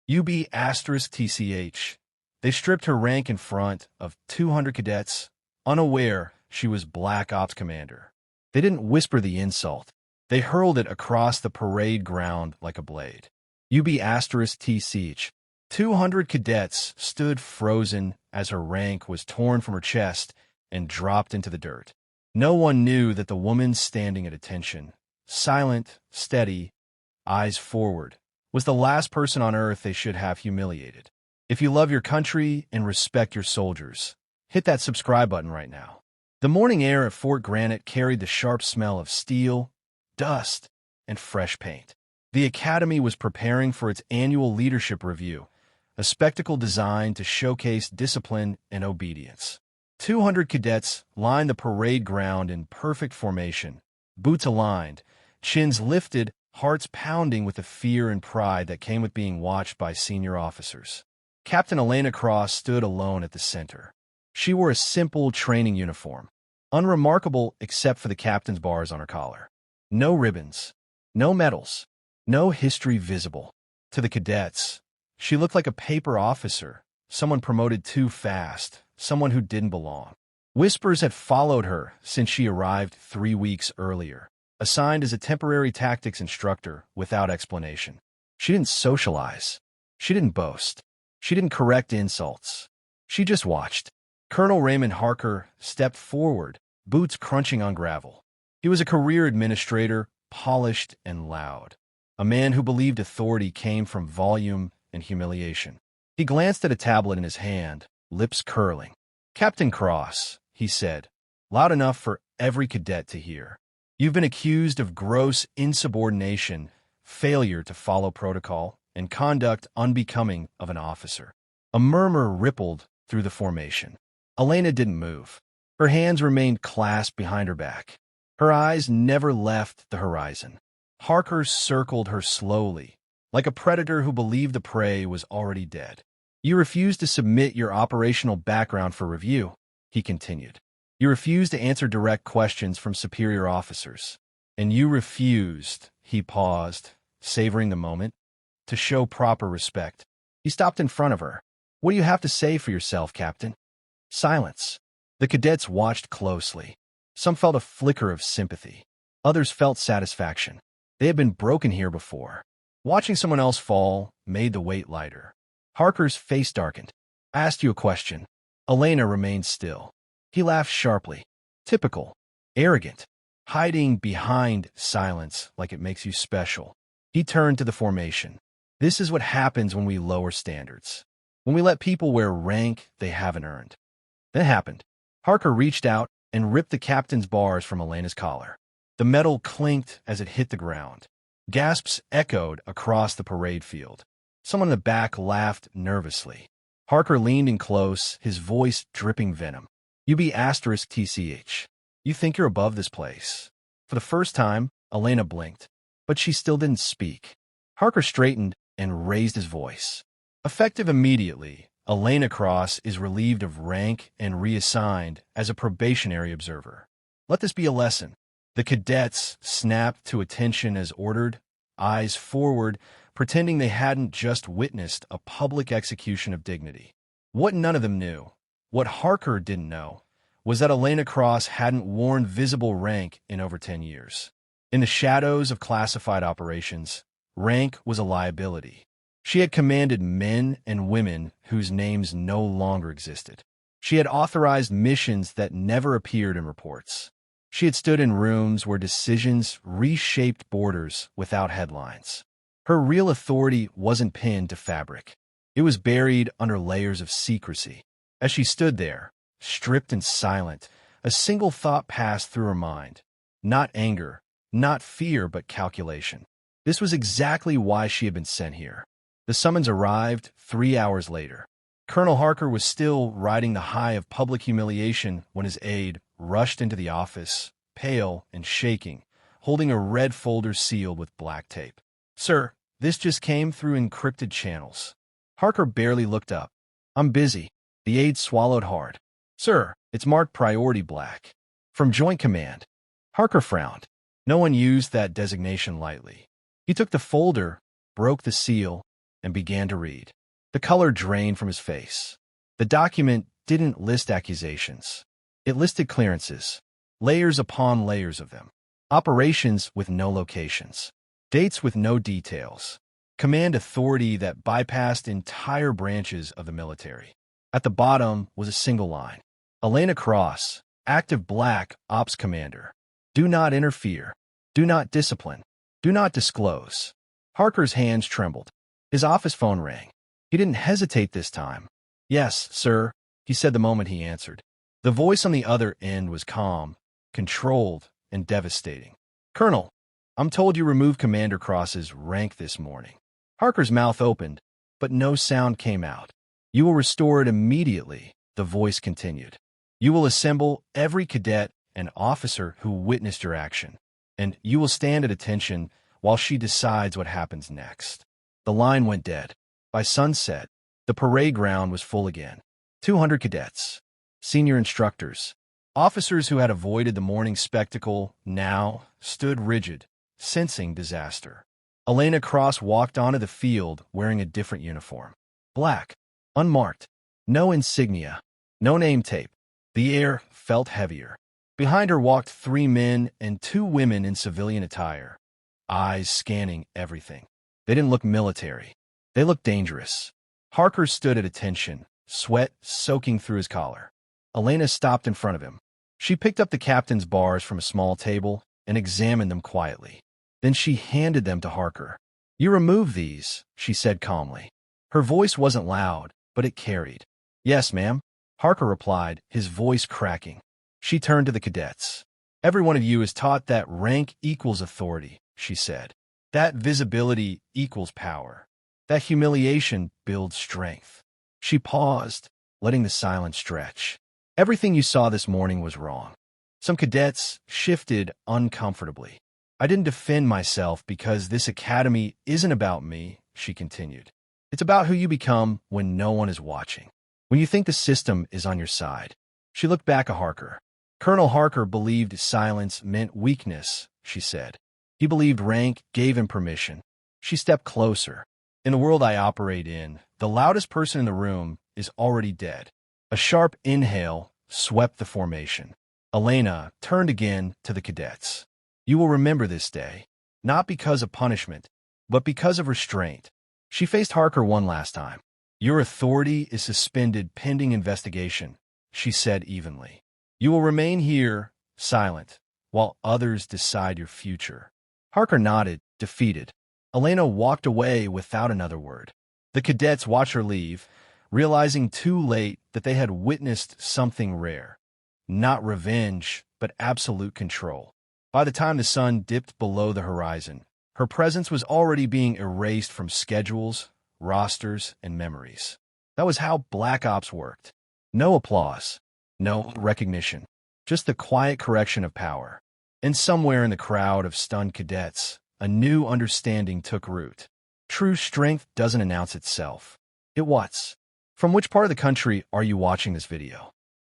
UB*TCH. They stripped her rank in front of 200 cadets, unaware she was Black Ops Commander. They didn't whisper the insult. They hurled it across the parade ground like a blade. UB*TCH. 200 cadets stood frozen as her rank was torn from her chest and dropped into the dirt. No one knew that the woman standing at attention, silent, steady, eyes forward, was the last person on earth they should have humiliated. If you love your country and respect your soldiers, hit that subscribe button right now. The morning air at Fort Granite carried the sharp smell of steel, dust, and fresh paint. The Academy was preparing for its annual leadership review, a spectacle designed to showcase discipline and obedience. 200 cadets lined the parade ground in perfect formation, boots aligned, chins lifted, hearts pounding with the fear and pride that came with being watched by senior officers. Captain Elena Cross stood alone at the center. She wore a simple training uniform, unremarkable except for the captain's bars on her collar. No ribbons, no medals, no history visible. To the cadets, she looked like a paper officer, someone promoted too fast, someone who didn't belong. Whispers had followed her since she arrived 3 weeks earlier, assigned as a temporary tactics instructor without explanation. She didn't socialize. She didn't boast. She didn't correct insults. She just watched. Colonel Raymond Harker stepped forward, boots crunching on gravel. He was a career administrator, polished and loud. A man who believed authority came from volume and humiliation. He glanced at a tablet in his hand, lips curling. "Captain Cross," he said, loud enough for every cadet to hear. "You've been accused of gross insubordination, failure to follow protocol, and conduct unbecoming of an officer." A murmur rippled through the formation. Elena didn't move. Her hands remained clasped behind her back. Her eyes never left the horizon. Harker circled her slowly, like a predator who believed the prey was already dead. "You refuse to submit your operational background for review," he continued. "You refuse to answer direct questions from superior officers. And you refused," he paused, savoring the moment, "to show proper respect." He stopped in front of her. "What do you have to say for yourself, Captain?" Silence. The cadets watched closely. Some felt a flicker of sympathy. Others felt satisfaction. They had been broken here before. Watching someone else fall made the weight lighter. Harker's face darkened. "I asked you a question." Elena remained still. He laughed sharply. Typical. Arrogant. Hiding behind silence like it makes you special. He turned to the formation. "This is what happens when we lower standards. When we let people wear rank they haven't earned." Then it happened. Harker reached out and ripped the captain's bars from Elena's collar. The metal clinked as it hit the ground. Gasps echoed across the parade field. Someone in the back laughed nervously. Harker leaned in close, his voice dripping venom. "UB*TCH. You think you're above this place." For the first time, Elena blinked, but she still didn't speak. Harker straightened and raised his voice. Effective immediately, Elena Cross is relieved of rank and reassigned as a probationary observer. Let this be a lesson. The cadets snapped to attention as ordered, eyes forward, pretending they hadn't just witnessed a public execution of dignity. What none of them knew, what Harker didn't know, was that Elena Cross hadn't worn visible rank in over 10 years. In the shadows of classified operations, rank was a liability. She had commanded men and women whose names no longer existed. She had authorized missions that never appeared in reports. She had stood in rooms where decisions reshaped borders without headlines. Her real authority wasn't pinned to fabric. It was buried under layers of secrecy. As she stood there, stripped and silent, a single thought passed through her mind. Not anger, not fear, but calculation. This was exactly why she had been sent here. The summons arrived 3 hours later. Colonel Harker was still riding the high of public humiliation when his aide rushed into the office, pale and shaking, holding a red folder sealed with black tape. "Sir, this just came through encrypted channels." Harker barely looked up. "I'm busy." The aide swallowed hard. "Sir, it's marked priority black. From Joint Command." Harker frowned. No one used that designation lightly. He took the folder, broke the seal, and began to read. The color drained from his face. The document didn't list accusations. It listed clearances, layers upon layers of them. Operations with no locations. Dates with no details. Command authority that bypassed entire branches of the military. At the bottom was a single line. Elena Cross, active Black Ops Commander. Do not interfere. Do not discipline. Do not disclose. Harker's hands trembled. His office phone rang. He didn't hesitate this time. Yes, sir, he said the moment he answered. The voice on the other end was calm, controlled, and devastating. Colonel, I'm told you removed Commander Cross's rank this morning. Harker's mouth opened, but no sound came out. You will restore it immediately, the voice continued. You will assemble every cadet and officer who witnessed your action, and you will stand at attention while she decides what happens next. The line went dead. By sunset, the parade ground was full again. 200 cadets, senior instructors, officers who had avoided the morning spectacle now stood rigid, sensing disaster. Elena Cross walked onto the field wearing a different uniform. Black, unmarked, no insignia, no name tape. The air felt heavier. Behind her walked 3 men and 2 women in civilian attire, eyes scanning everything. They didn't look military. They looked dangerous. Harker stood at attention, sweat soaking through his collar. Elena stopped in front of him. She picked up the captain's bars from a small table and examined them quietly. Then she handed them to Harker. You remove these, she said calmly. Her voice wasn't loud, but it carried. Yes, ma'am, Harker replied, his voice cracking. She turned to the cadets. Every one of you is taught that rank equals authority, she said. That visibility equals power. That humiliation builds strength. She paused, letting the silence stretch. Everything you saw this morning was wrong. Some cadets shifted uncomfortably. I didn't defend myself because this academy isn't about me, she continued. It's about who you become when no one is watching. When you think the system is on your side. She looked back at Harker. Colonel Harker believed silence meant weakness, she said. He believed rank gave him permission. She stepped closer. In the world I operate in, the loudest person in the room is already dead. A sharp inhale swept the formation. Elena turned again to the cadets. You will remember this day, not because of punishment, but because of restraint. She faced Harker one last time. Your authority is suspended pending investigation, she said evenly. You will remain here, silent, while others decide your future. Harker nodded, defeated. Elena walked away without another word. The cadets watched her leave, realizing too late that they had witnessed something rare. Not revenge, but absolute control. By the time the sun dipped below the horizon, her presence was already being erased from schedules, rosters, and memories. That was how Black Ops worked. No applause, no recognition, just the quiet correction of power. And somewhere in the crowd of stunned cadets, a new understanding took root. True strength doesn't announce itself. It whats. From which part of the country are you watching this video?